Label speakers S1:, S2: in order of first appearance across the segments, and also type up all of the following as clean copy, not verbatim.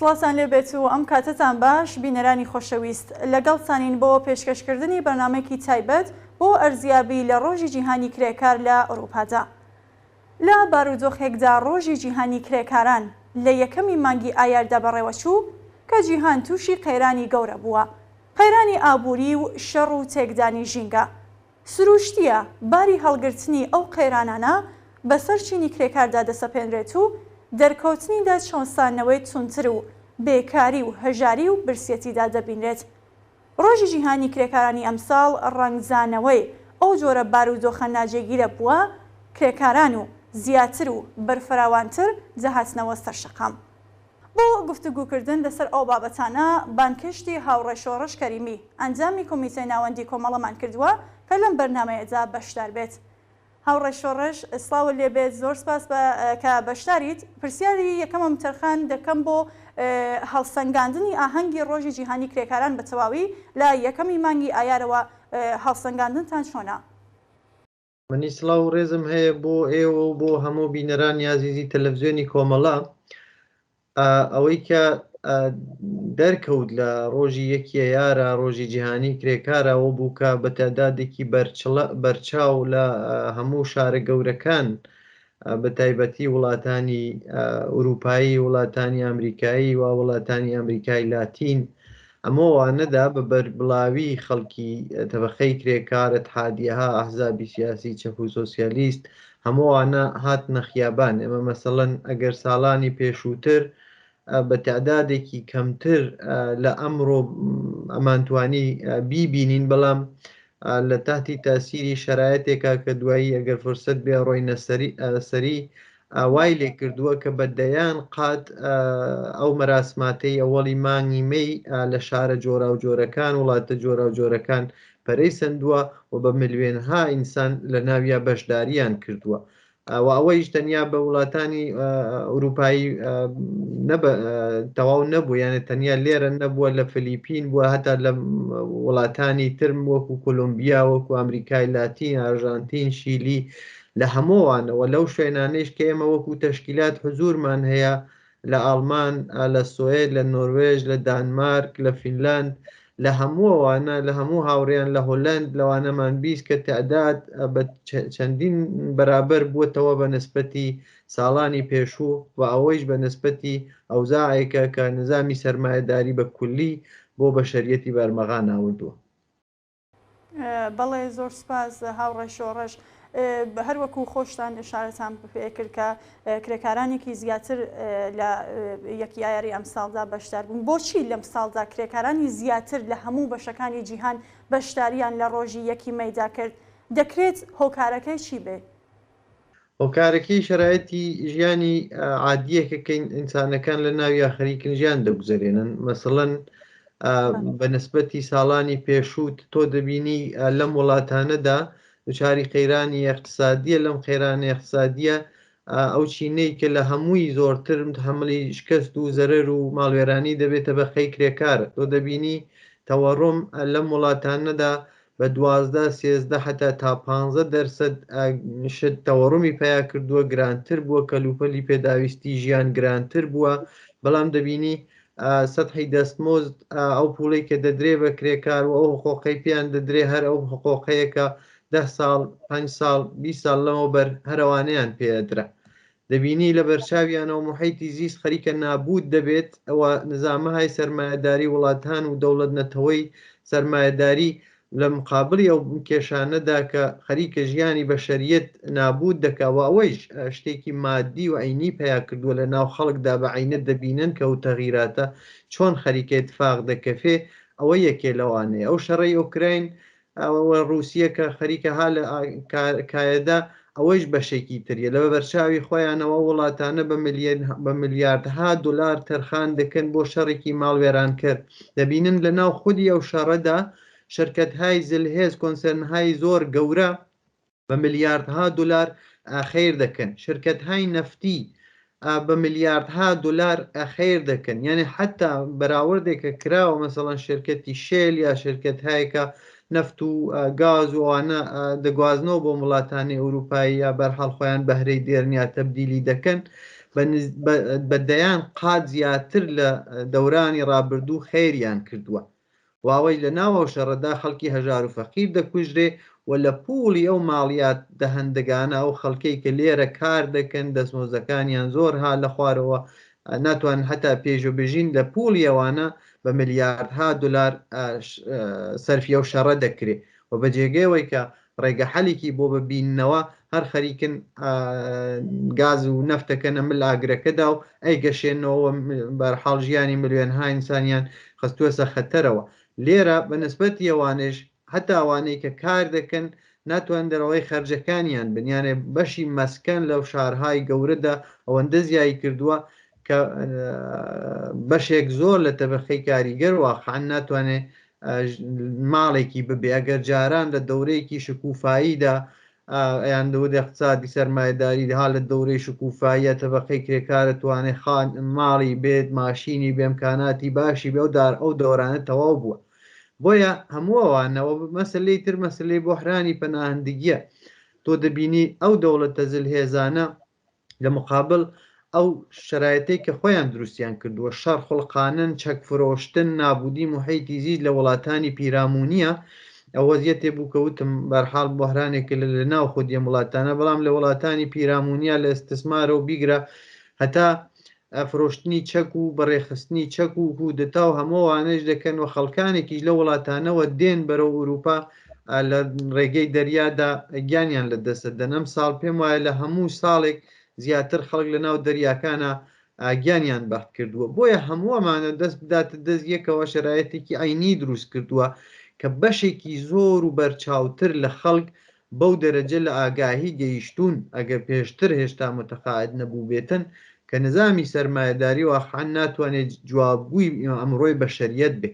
S1: سڵاتان لێبێت و ئەم کاتتان باش بینەرانی خۆشەویست لەگەڵتانین بۆ پێشکەشکردنی بەرنامەیەکی تایبەت بۆ ئەرزیابی لە ڕۆژی جیهانی کرێکار لە ئەوروپادا. لە بارودۆخێکدا ڕۆژی جیهانی کرێکاران لە یەکەمی مانگی ئایاردا بەڕێوەچوو کە جیهان تووشی قەیرانی گەورە بووە، قەیرانی ئابووری و شەڕ و تێکدانی ژینگە. سروشتیە باری هەڵگرتنی ئەو قەیرانانە بەسەر چینی کرێکاردا دەسەپێنرێت و دەرکەوتنی داچەوەستانەوەی تونتر و بێکاری و هەژاری و برسێتیدا دەبینرێت. ڕۆژی جیهانی کرێکارانی ئەمساڵ ڕەنگزانەوەی ئەو جۆرە بارودۆخە ناجێگیرە بووە کرێکاران و زیاتر و بەرفراوانتر جەهاتنەوە سەر شەقام. بۆ گفتوگوکردن لەسەر ئەو بابەتانە بانکشتی هاوڕێ شۆڕش کەریمی ئەنجامی کۆمیتەی ناوەندی کۆمەڵەمان کردووە کە لەم بەرنامەیەدا بەشدار بێت. هاوڕێ شۆڕش سڵاو لێبێت، زۆر سپاس کە بەشداریت. پرسیاری یەکەمم تەرخان دەکەم بۆ هەڵسەنگاندنی ئاهەنگی ڕۆژی جیهانی کرێکاران بە تەواوی لە یەکەمی مانگی ئایارەوە هەڵسەنگاندنتان چۆنە؟
S2: منی سڵاو ڕێزم هەیە بۆ ئێوە و بۆ هەموو بینەرانی عزیزی تەلەڤیزیۆنی کۆمەڵە. ئەوەی کە دەرکەوت لە ڕۆژی یەکی ئایارە ڕۆژی جیهانی کرێکارەوە بوو کە بە تەعدادێکی بەرچاو لە هەموو شارە گەورەکان بە تایبەتی وڵاتانی ئوروپایی، وڵاتانی ئەمریکایی و وڵاتانی ئەمریکای لاتین ئەمەوانەدا بە بەربڵاوی خەڵکی تەبەخەی کرێکار، ئەتحادیەها، ئەحزابی سیاسی چەپ و سۆسیالیست هەمووانە هاتنە خیابان. ئێمە مەسەڵەن ئەگەر ساڵانی پێشووتر بە تەعدادێکی کەمتر لە ئەمڕۆ ئەمانتوانی بیبینین، بەڵام لە تاتی تاسیری شەرایەتێکا کە دوایی ئەگەر فرسەت بێ ڕۆینە سەری وای لێ کردووە کە بەدەیان قات ئەو مەراسماتەی ئەوەڵی مانگی مەی لە شارە جۆرا و جۆرەکان، وڵاتە جۆرا و جۆرەکان پەرەی سندووە و بە ملیۆنها ئینسان لە ناویە بەشداریان کردووە. و ئەوەیش تەنیا بە وڵاتانی ئوروپایی تەواو نەبوو، یانە تەنیا لێرە نەبووە، لە فلیپین بووە، هەتا لە وڵاتانی ترم وەکو کۆلۆمبیا، وەکو ئەمریکای لاتین، ئارژانتین، شیلی، لە هەمووانەوە لەو شوێنانەیش کە ئێمە وەکو تەشکیلات حزورمان هەیە لە ئاڵمان، لە سوێد، لە نۆروێژ، لە دانمارک، لە فینلاند، لە هەمووەوانە، لە هەموو هاوڕێیان لە هۆلەند لەوانەمان بیست کە تەعداد بە چەندین بەرابەر بووەتەوە بە نسبەتی ساڵانی پێشوو و ئەوەیش بە نسبەتی ئەوزاعێکە کە نظامی سەرمایەداری بە کولی بۆ بەشەریەتی بەرمەغان ناوردووە.
S1: بەڵێ، زۆر سپاس هاوڕێ شۆڕش. هەروەکو خۆشتان شارەتان پێکرد کە کرێکارانێکی زیاتر لە یەکی ئایاری ئەم ساڵدا بەشدار بوون. بۆچی لەم ساڵدا کرێکارانی زیاتر لە هەموو بەشەکانی جیهان بەشداریان لە ڕۆژی یەکی مەیدا کرد؟ دەکرێت هۆکارەکەی چی بێ؟
S2: هۆکارەکەی شەرایەتی ژیانی عادیەکە کە ئینسانەکان لە ناوی خەریکن ژیان دەگوزارێنن. مەسەڵەن بە نسبەتی ساڵانی پێشووت تۆ دەبینی لەم وڵاتانەدا دوچاری قەیرانی اقتصادیە، لەم قەیرانی اقتصادیە ئەو چینەی کە لە هەمووی زۆرتر هەمڵی شکست و زەرەر و ماڵوێرانی دەبێتە بە خەی کرێکارە. تۆ دەبینی تەوەڕۆم لەم وڵاتانەدا بە 12 13 حتا تا 15% شت تەوەڕمی پیا کردووە، گرانتر بووە، کەلوپەلی پێداویستی ژیان گرانتر بووە. بەڵام دەبینی سەدحی دەستمۆزد ئەو پوڵەی کە دەدرێ بە کرێکار و ئەو حقوقەی پێیان دەدرێ هەر ئەو حقوقەیەکە 10 ساڵ 5 ساڵ 20 ساڵ لەمە بەر هەروانەیان پێدرا. دەبینی لە بەرچاویانەوە محیتی زیست خەریکە نابود دەبێت. ئەوە نظامەهای سەرمایەداری وڵاتان و دەوڵەت نەتەوەی سەرمایەداری لە مقابلی ئەو کێشانەدا کە خەریکە ژیانی بەشەریەت نابود دەکاوە، ئەوەیش شتێکی مادی و عینی پیا کردووە لە ناو خەڵکدا بە عینەت دەبینن کە ئەو تەغیراتە چۆن خەریکە اتفاق دەکەفێ. ئەوە یەکێ لەوانەیە. ئەو شەڕەی ئوکراین رووسیە کە خەریکە ها لە کایەدا ئەوەش بەشێکی تریە لە بەرچاوی خۆیانەوە وڵاتانە بە ملیاردها دلار تەرخان دەکەن بۆ شەڕێکی ماڵوێران کرد. دەبینن لە ناو خودی ئەو شەڕەدا شرکتهای زلهێز، کۆنسەرنهای زۆر گەورە بە ملیاردها دلار خیر دەکەن، شرکتهای نەفتی بە ملیاردها دلار خیر دەکەن. یعنی حتا بەراوردێکە کراوە مەسەڵەن شرکەتی شێل یا شرکتهایەکە نەفت و گاز و ئەوانە دەگوازنەوە بۆ وڵاتانی ئەوروپایی یا بەرحەڵ خۆیان بەهرەی دێرنیا تەبدیلی دەکەن. بەدەیان قات زیاتر لە دەورانی ڕابردوو خێریان کردووە واوەی لە ناوە شەڕەدا خەڵکی هەژار و فەقیر دەکوژرێ و لە پوڵی ئەو ماڵیات دەهەندگانە ئەو خەڵکەی کە لێرە کار دەکەن دەستمۆزەکانیان زۆر ها لە خوارەوە ناتوان هەتا پێشۆبژین لە پوڵی ئەوانە بە ملیاردها دلار سەرفی ئەو شەڕە دەکرێت و بە جێگەوەی کە ڕێگە حەلێکی بۆ ببینەوە هەر خەریکن گاز و نەفتەکەنە مل ئاگرەکەدا و ئەی گەشێنەوە بەرحاڵ ژیانی ملیۆنها ئینسانیان خستووەسە خەتەرەوە لێرە بەنسبەتی ئەوانش هەتا ئەوانەی کە کار دەکەن ناتوان دەرەوەی خەرجەکانیان بنیانێ بەشی مەسکەن لەو شارهای گەورەدا ئەوەندە زیایی کردووە کە بەشێک زۆر لە تەبەخەی کاریگەر واقعان ناتوانێت ماڵێکی ببێ ئەگەر جاران لە دەورەیەکی شکوفاییدا ئەیان دەودە اقتصادی سەرمایه‌داری ها لە دەورەی شکوفاییە تەبەقەی کرێکارە توانێت خان ماڵی بێت ماشینی بێمکاناتی باشی بێ ئەو دەورانە تەواو بووە بۆیە هەموو ئەوانەوە مەسلەی تر مەسلەی بۆحرانی پەناهندگیە تۆ دەبینی ئەو دەوڵەتە زلهێزانە لە مقابل ئەو شرایەتەی کە خۆیان دروستیان کردووە شەڕ خوڵقانن چەک فرۆشتن نابودی محیتی زیست لە وڵاتانی پیرامونیە ئەو وەزیەتێ بوو کەوتم بەرحاڵ بۆحرانێکە لە ناو خودیە وڵاتانە بەڵام لە وڵاتانی پیرامونیە لە ئستسمارە و بیگرە هەتا فرۆشتنی چەک و بەڕێخستنی چەک و هودتا و هەمووانش دەکەن و خەڵکانێکیش لە وڵاتانەوە دێن بەرەو ئوروپا لە ڕێگەی دەریادا گیانیان لە دەستە دەنەم ساڵ پێم وایە لە هەموو ساڵێک زیاتر خەڵک لە ناو دەریاکانە گیانیان بەخت کردووە بۆیە هەمووەمانە دەست بداتە دەست یەکەوە شرایەتێکی عینی دروست کردووە کە بەشێکی زۆر و بەرچاوتر لە خەڵک بەو دەرەجە لە ئاگاهی گەیشتون ئەگەر پێشتر هێشتا متەقاعد نەبوو بێتن کە نظامی سەرمایه‌داری واقعاً ناتوانێت جوابگووی ئەمڕۆی بەشەریەت بێ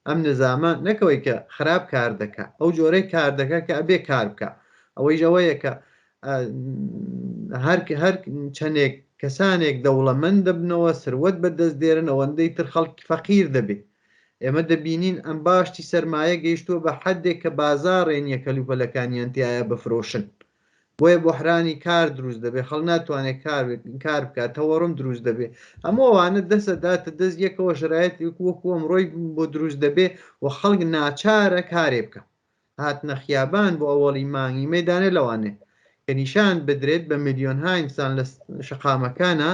S2: ئەم نظامە نەکەوەی کە خراپ کار دەکا ئەو جۆرەی کار دەکا کە ئەبێ کار بکە ئەوەی ئەوەیە کە هەر چەندێک کەسانێک دەوڵەمەند دەبنەوە سروەت بەدەست دێرن ئەوەندەی تر خەڵکی فەقیر دەبێت ئێمە دەبینین ئەم باشتی سەرمایە گەیشتووە بە حدێک کە بازاڕێن یەکەلوپەلەکانیان تایە بفرۆشن بۆیە بۆحرانی کار دروست دەبێت خەڵ ناتوانێت کار بکات تەوەڕم دروست دەبێت هەموو ئەوانە دەسەداتە دەست یەکەوە شرایەتی وەکو ئەمڕۆی بۆ دروست دەبێت و خەڵک ناچارە کارێ بکە هاتنە خیابان بۆ ئەوەڵی مانگی مەدانێ لەوانێ کە نیشان بدرێت بە ملیۆنها ئینسان لە شەقامەکانە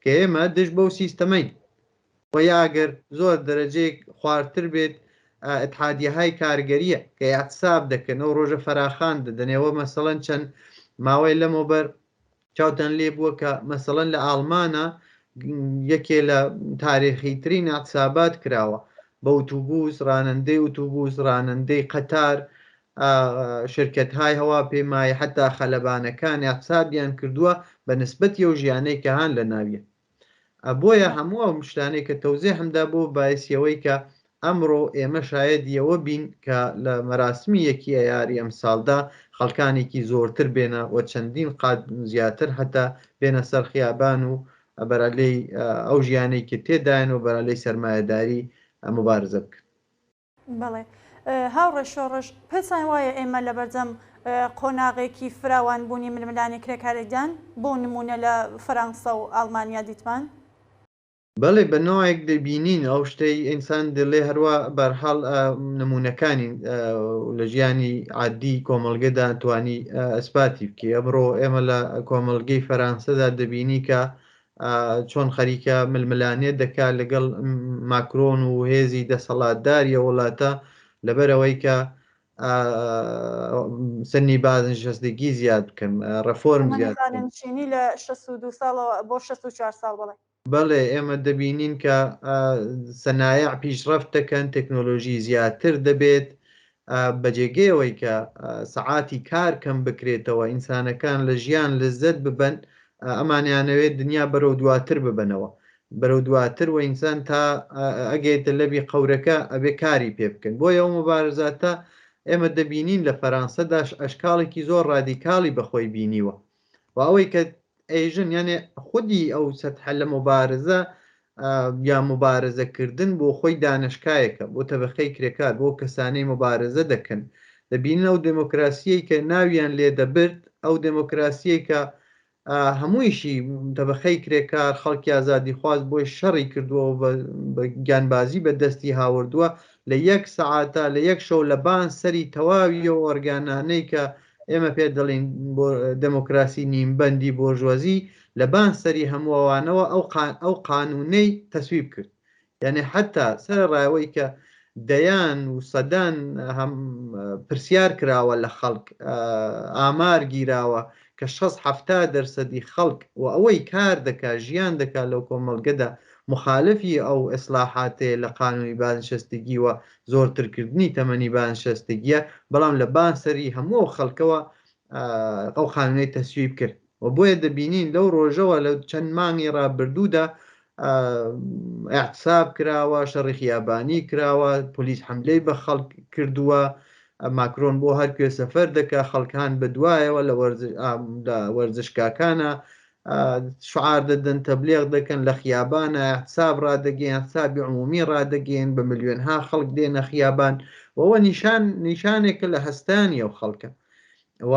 S2: کە ئێمە دش بەو سیستەمەین و یاگەر زۆر دەرەجەیەک خواردتر بێت ئەتحادیەهای کارگەریە کە یاحساب دەکەن ئەو ڕۆژە فەراخان دەدەنێەوە مەسەڵەن چەند ماوەی لەمەوبەر چاوتەن لێ بووە کە مەسەڵەن لە ئاڵمانە یەکێ لە تاریخی ترین ئەحسابات کراوە بە ئۆتوبوس ڕانندەی ئۆتوبوس ڕانندەی قەتار شرکەتهای هەوا پێمای حتا خەلەبانەکان ئەحسابیان کردووە بە نسبەتی ئەو ژیانەی کە هاان لە ناویە بۆیە هەموو ئەو شتانەی کە تەوزێ هەمدا بۆ باعثیەوەی کە ئەمڕۆ ئێمە شایەدیەوە بین کە لە مەراسمی یەکی یاری ئەم ساڵدا خەڵکانێکی زۆرتر بێنە و چەندین قات زیاتر هەتا بێنە سەر خیابان و بەرەلەی ئەو ژیانەی کە تێداین و بەرەلەی سەرمایه‌داری مبارزە بکەن.
S1: بەڵێ هاوڕێ شۆڕش پێچان وایە ئێمە لە بەرجەم قۆناغێکی فراوان بوونی ململانی کرێکارێکدان بۆ نمونە لە فەرەنسا و ئەڵمانیا دیتمان؟
S2: بەڵێ بە نوعێک دەبینین ئەو شتەی ئینسان دەڵێ هەروە بەرحاڵ نمونونەکانی لە ژیانی عادی کۆمەڵگەدا توانی ئەسپاتی بکە ئەمڕۆ ئێمە لە کۆمەڵگەی فەرانسەدا دەبینی کە چۆن خەریکە ململانێت دەکات لەگەڵ ماکرۆن و هێزی دەسەڵاتداریە وڵاتە لەبەرەوەی کە سنی بازنشستگی زیاد بکەن ڕەفۆرم
S1: زیادچینی لە 62 ساڵەوە بۆ 64 ساڵ بڵێ
S2: بەڵێ ئێمە دەبینین کە سەنایع پیشڕەفت دەکەن تەکنۆلۆژی زیاتر دەبێت بەجێگەیەوەی کە سەعاتی کار کەم بکرێتەوە ئینسانەکان لە ژیان لەزەت ببەن ئەمانیانەوێت دنیا بەرەو دواتر ببنەوە بەرەو دواتر و ئینسان تا ئەگەیتە لەبی قەورەکە ئەبێ کاری پێ بکەن بۆیە ئەو مبارزاتە ئێمە دەبینین لە فەرانسەداش ئەشکاڵێکی زۆر ڕادیکاڵی بەخۆی بینیوە و ئەوەی کە ئەیژن یانێ خودی ئەو سەتحە لە مبارزە یا مبارزەکردن بۆ خۆی دانشکایەکە بۆ تەبەخەی کرێکار بۆ کەسانەی مبارزە دەکەن دەبینن ئەو دموکراسیەی کە ناویان لێ دەبرد ئەو دموکراسیەی کە هەموویشی تەبەخەی کرێکار خەڵکی ئازادی خواست بۆی شەڕی کردووە بە گیانبازی بە دەستی هاوردووە لە یەک سەعاتە لە یەک شەو لە بان سەری تەواوی و ئۆرگانانەی کە ئێمە پێ دەڵین دموکراسی نیمبەندی بۆژوازی لە بان سەری هەمووانەوە ئەو قانونەی تەسویب کرد یعنی حتا سەر ڕایەوەی کە دەیان و سەدان پرسیار کراوە لە خەڵک ئامار گیراوە کە 60-70% خەڵک و ئەوەی کار دەکا ژیان دەکا لەو کۆمەڵگەدا مخالفی ئەو ئەسلاحاتێ لە قانونی بازنشستگی وە زۆرترکردنی تەمەنی بازنشستگیە بەڵام لە بانسەری هەموو خەڵکەوە ئەو قانونەی تەسویب کرد و بۆیە دەبینین لەو ڕۆژەوە لە چەند مانگی ڕابردوودا اعتصاب کراوە شەڕی خیابانی کراوە پلیس حملەی بە خەڵک کردووە ماکرۆن بۆ هەرکوێ سەفەر دەکا خەڵکان بەدوایەوە لە وەرزشکاکانە شعار دەدەن تەبلیغ دەکەن لە خیابانە احتساب ڕادەگەین احتسابی عمومی ڕادەگەین بە ملیۆنها خەڵک دێنە خیابان وەوە نیشانێکە لە هەستانی ئەو خەڵکە و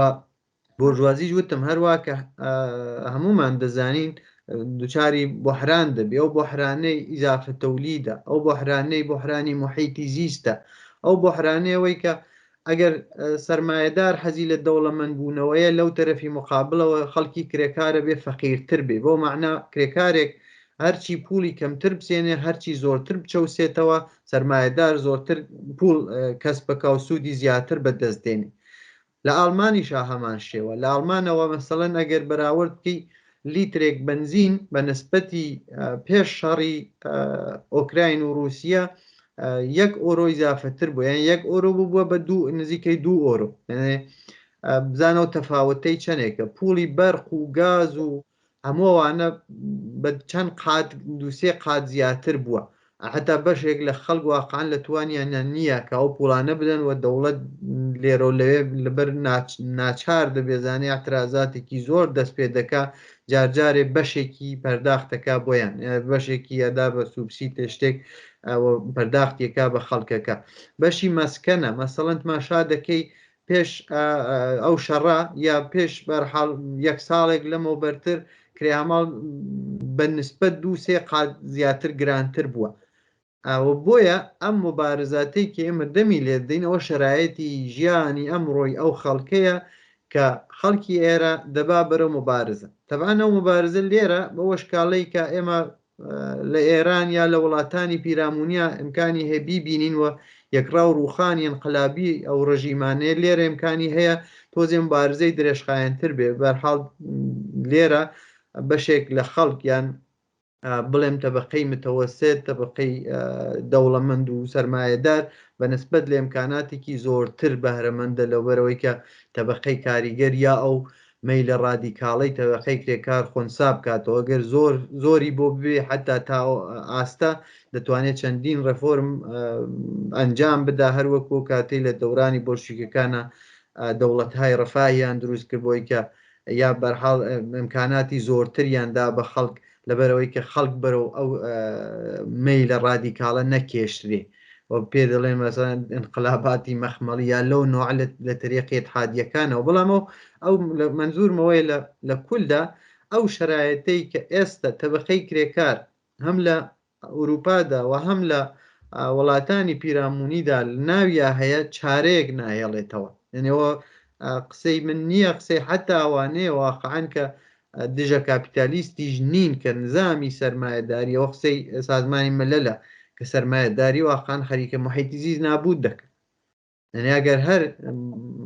S2: بۆژوازیش وتم هەروە کە هەمومان دەزانین دووچاری بۆحران دەبێ ئەو بۆحرانەی ئیزافە تەولیدە ئەو بۆحرانەی بۆحرانی محیتی زیستە ئەو بۆحرانەوەی کە ئەگەر سەرمایهدار حەزی لە دەوڵەمەند بوونەوەیە لەو تەرەفی مقابلەوە خەڵکی کرێکارە بێ فەقیرتر بێ بۆ معنە کرێکارێک هەرچی پولی کەمتر بسێنێ هەرچی زۆرتر بچەوسێتەوە سەرمایهدار زۆرتر پول کەس بکە و سوودی زیاتر بەدەستێنێ لە ئاڵمانیشا هەمان شێوە لە ئاڵمانەوە مەسەڵەن ئەگەر بەراورد بکەی لیترێک بنزین بە نسبەتی پێش شەڕی ئۆکراین و رووسیا 1 ئۆرۆ ئیزافەتر بوو یان 1 ئۆرۆ بووە بە نزیکەی 2 ئۆرۆ بزانەوە تەفاوتەی چەندێکە پولی بەرق و گاز و هەمووانە بە چەند قات دووسێ قات زیاتر بووە حتا بەشێک لە خەڵک واقعان لە توانیان نییە کە ئەو پوڵانە بدەن و دەوڵەت لێرە و لەوێ لەبەر ناچار دەبێزانێ اعترازاتێکی زۆر دەست پێ دەکا جارجارێ بەشێکی پەرداختەکە بۆیان بەشێکی ئەدا بە سوبسیتە شتێک پەرداختیەکە بە خەڵکەکە بەشی مەسکەنە مەسەڵەن تماشا دەکەی پێش ئەو شەڕا یا پێش بەرحاڵ 1 ساڵێک لەمە بەرتر کرێهەماڵ بە نسبەت 2-3 قات زیاتر گرانتر بووە بۆیە ئەم مبارزاتەی کە ئێمە دەمی لێدەین ئەوە شەرایەتی ژیانی ئەمڕۆی ئەو خەڵکەیە کە خەڵکی ئێرە دەبا بەرە مبارزە تەبعاً ئەو مبارزە لێرە بەوە شکاڵەی کە ئێمە لە ئێران یا لە وڵاتانی پیرامونیا ئیمکانی هەیە بیبینین و یەکڕا و ڕووخانی انقلابی ئەو ڕژیمانەیە لێرە ئیمکانی هەیە تۆزێ مبارزەی درێژخایەنتر بێ بەرحاڵ لێرە بەشێک لە خەڵک یان بڵێم تەبەقەی متەوەسێت تەبەقەی دەوڵەمەند و سەرمایهدار بە نسبەت لە ئیمکاناتێکی زۆرتر بەهرەمەندە لەوبەرەوەی کە تەبەقەی کاریگەر یا ئەو مەیلە ڕادیکاڵی تەبەقەی کرێکار خۆنسا بکاتەوە گەر زۆری بۆ بێ حتا تا ئاستا دەتوانێت چەندین ڕێفۆرم ئەنجام بدا هەروەکو کاتەی لە دەورانی بۆلشیکەکانە دەوڵەتهای ڕەفاهیان دروست کرد بۆی کە یا بەرحاڵ ئیمکاناتی زۆرتریاندا بە خەڵک لەبەرەوەی کە خەڵک بەرەو ئەو مەیلە ڕادیکاڵە نەکێشترێ و پێ دەڵێن مەسەڵەن انقلاباتی مەخمەڵی یا لەو نوع لە تەریقی اتحادیەکانەوە بەڵام ئەو منزورمەوەی لە کولدا ئەو شرایەتەی کە ئێستا تەبەقەی کرێکار هەم لە ئەوروپادا و هەم لە وڵاتانی پیرامونیدا ناویە هەیە چارەیەک ناهێڵێتەوە یعنیەوە قسەی من نییە قسەی حتا ئەوانەیە واقعان کە دژە کاپیتالیستیش نین کە نظامی سەرمایهداری ئەو قسەی سازمانی مەلەلە کە سەرمایهداری واقعان خەریکە محیتی زیست نابود دەکات ئەگەر هەر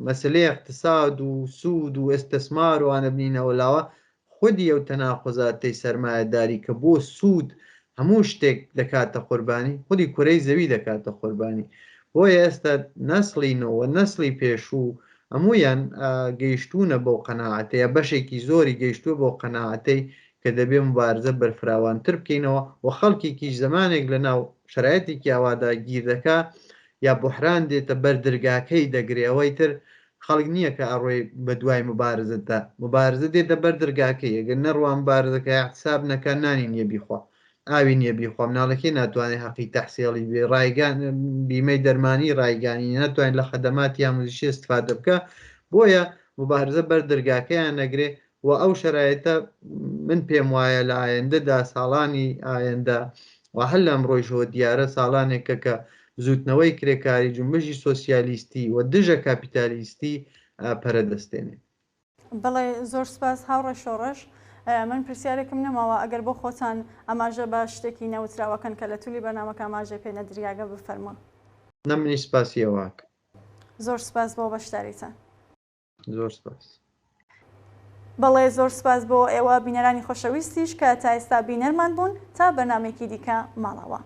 S2: مەسلەی اقتصاد و سوود و ئێستەسمار وانە بنینەوەلاوە خودی ئەو تەناقۆزاتەی سەرمایهداری کە بۆ سوود هەموو شتێک دەکاتە قوربانی خودی کورەی زەوی دەکاتە قوربانی بۆیە ئێستا نەسڵینەوە نەسڵی پێشوو هەمویان گەیشتونە بۆ قەناعەتەیە بەشێکی زۆری گەیشتووە بۆ قەناعەتەی کە دەبێ مبارزە بەرفراوانتر بکەینەوە و خەڵکێکیش زمانێک لە ناو شرایەتێکی ئاوادا گیر دەکا یا بحران دێتە بەردرگاکەی دەگرێەوەی تر خەڵک نییە کە ئەڕۆی بە دوای مبارزتدا مبارزە دێتە بەردرگاکەی ئەگەر نەڕوان مبارزەکە احتساب نەکە نانی نییە بیخوا ئاوی نییە بیخوا مناڵەکەی ناتوانێت حەقی تەحسیڵی بێ ڕایگان بیمەی دەرمانی ڕایگانی ناتوانین لە خەدەماتی ئامۆزشی استفادە بکە بۆیە مبارزە بەردرگاکەیان نەگرێ و ئەو شرایطە من پێم وایە لە ئایندەدا ساڵانی ئایندە و هەر لە ئەمڕۆژەوە دیارە ساڵانێکە کە زوتنەوەی کرێکاری جنبشی سۆسیالیستی و دژە کاپیتالیستی پەرەدەستێنێ.
S1: بەڵێ زۆر سپاس هاوڕێ شۆڕش. من پرسیارێکم نەماوە ئەگەر بۆ خۆتان ئەماژە بە شتێکی نەوتراوەکەن کە لە تولی بەرنامەکە ئاماژە پێ نەدریاگە بفەرمە.
S2: نەمنی سپاسیەوەک.
S1: زۆر سپاس بۆ بەشداریتان.
S2: زۆر سپاس.
S1: بەڵێ زۆر سپاس بۆ ئێوە بینەرانی خۆشەویستیش کە تا ئێستا بینەرمان بوون تا بەرنامێکی دیکە ماڵەوە.